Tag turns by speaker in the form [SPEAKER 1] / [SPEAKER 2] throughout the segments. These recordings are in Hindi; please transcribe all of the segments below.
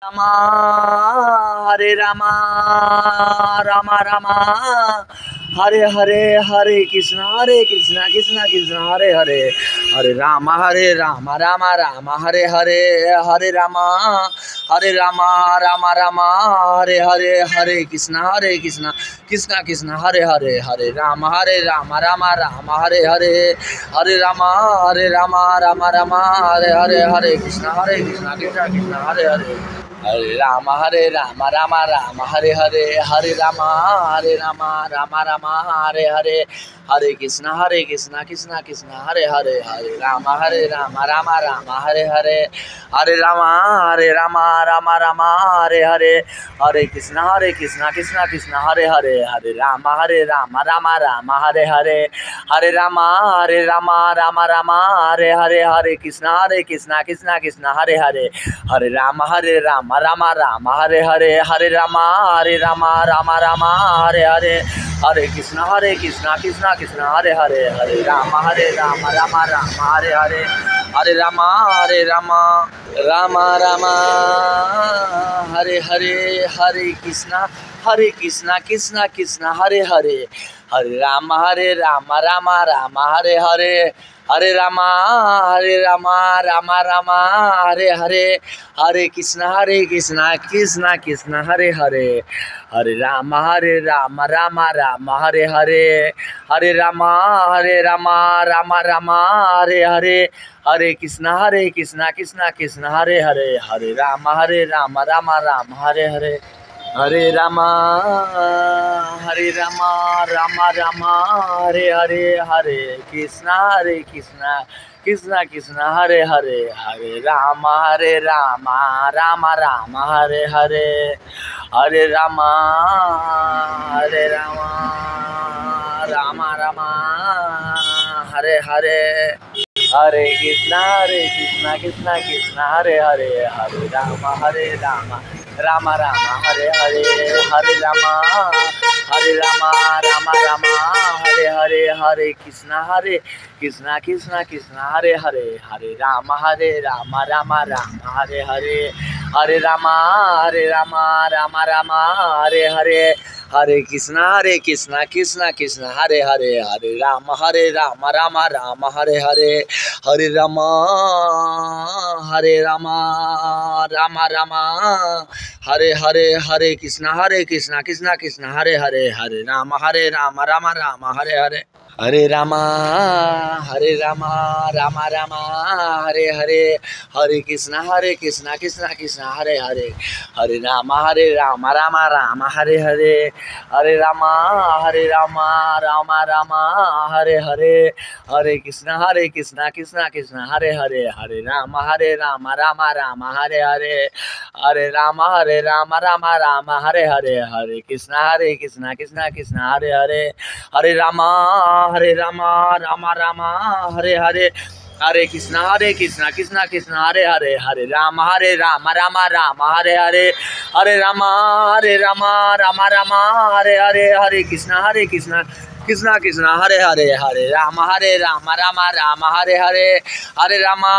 [SPEAKER 1] Rama Hare Rama Rama Rama Hare Hare Hare Krishna Krishna Krishna Hare Hare Hare Rama Rama Rama Hare Hare Hare Rama Rama Rama Hare Hare Hare Krishna Krishna Krishna Hare Hare Hare Rama Rama Rama Hare Hare Hare Rama Rama Rama Hare Hare Hare Krishna Krishna Hare Hare Hare Rama Rama Rama Hare Hare Hare Rama Rama Rama Hare Hare Hare Krishna Krishna Hare Hare Hare Rama Rama Rama Hare Hare Hare Rama Rama Rama Hare Hare Hare Krishna Krishna Hare Hare Hare Rama Rama Rama Hare Hare Hare Rama Rama Rama Hare Hare Hare Krishna Krishna Hare Hare Hare Rama Rama Rama Hare Hare Hare Rama Rama Rama Hare Hare Hare Krishna Krishna Hare Hare Hare Rama Rama Rama Hare Hare Hare Rama Rama Rama Hare Hare Hare Krishna Krishna Hare Hare Hare Rama Rama Rama Hare Hare Hare Rama Rama Rama Hare Hare Hare Krishna Krishna Hare Hare Hare Rama Rama Rama Hare Hare Hare Rama Rama Rama Hare Hare Hare Krishna Krishna Hare Hare Hare Rama Rama Rama Hare Hare Hare Rama Rama Rama Hare Hare Hare Krishna Krishna Hare Hare Hare Rama Rama Rama Hare Hare Hare Rama Rama Rama Hare Hare Hare Krishna Krishna Hare Hare Hare Rama Rama Rama Hare Hare Hare Rama Rama Rama Hare Hare Hare Krishna Krishna Hare Hare Hare Rama Rama Rama Hare Hare Hare Rama Rama Rama Hare Hare Hare Krishna Krishna Hare Hare Hare Rama Rama Rama Hare Hare Hare Rama Rama Rama Hare Hare Hare Krishna Krishna Hare Hare Hare Rama Rama Rama Hare Hare Hare Rama Rama Rama Hare Hare Hare Krishna Krishna Hare Hare Hare Rama Rama Rama Hare Hare Hare Rama Rama Rama Hare Hare Hare Krishna Krishna Hare Hare Hare Rama Rama Rama Hare Hare Hare Rama Rama Hare Hare Hare Krishna Krishna Hare Hare Hare Rama Rama Rama Hare Hare Hare Krishna Krishna Hare Hare Hare Rama Rama Rama Hare Hare Hare Rama Rama Rama Hare Hare Hare Krishna Krishna Hare Hare Hare Rama Rama Rama Hare Hare Hare Rama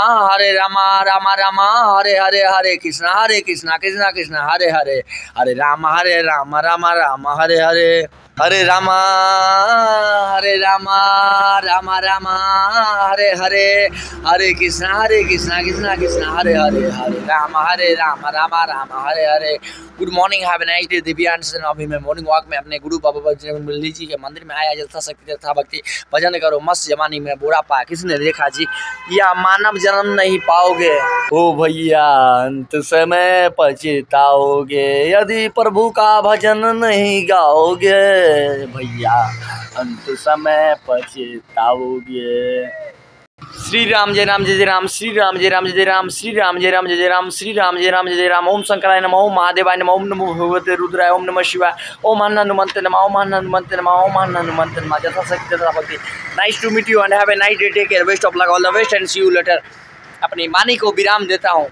[SPEAKER 1] Rama Rama Hare Hare Hare Krishna Krishna Hare Hare Hare Rama Rama Rama Hare Hare Hare Rama Rama Rama Hare Hare Hare Krishna Krishna Hare Hare Hare Rama Rama Rama Hare Hare. Good morning, have a nice day Divyansh. अभी मैं मॉर्निंग वॉक में अपने गुरु बाबा बजरंगबली जी के मंदिर में आया। जलसा शक्ति तथा भक्ति भजन करो मस्त जवानी में बुरा पा। किसने देखा जी? या मानव जन्म नहीं पाओगे ओ भैया, अंत समय पछताओगे यदि प्रभु का भजन नहीं गाओगे भैया, अंत समय पछताओगे। श्री राम जय राम जय जय राम, श्री राम जय राम जय जय राम, श्री राम जय राम जय जय राम, श्री राम जय राम जय जय राम। ओम शंकराय नमः, ओम महादेवाय नमः, ओम नमो भगवते रुद्राय, ओम नमः शिवाय, ओम हनुमन्ते नमः, ओम हनुमन्ते नमः, ओम हनुमन्ते नमः। जथा शक्ति तथा भक्ति। Nice to meet you and have a nice day. Take care, best of luck, all the best and see you later. अपनी वाणी को विराम देता हूँ।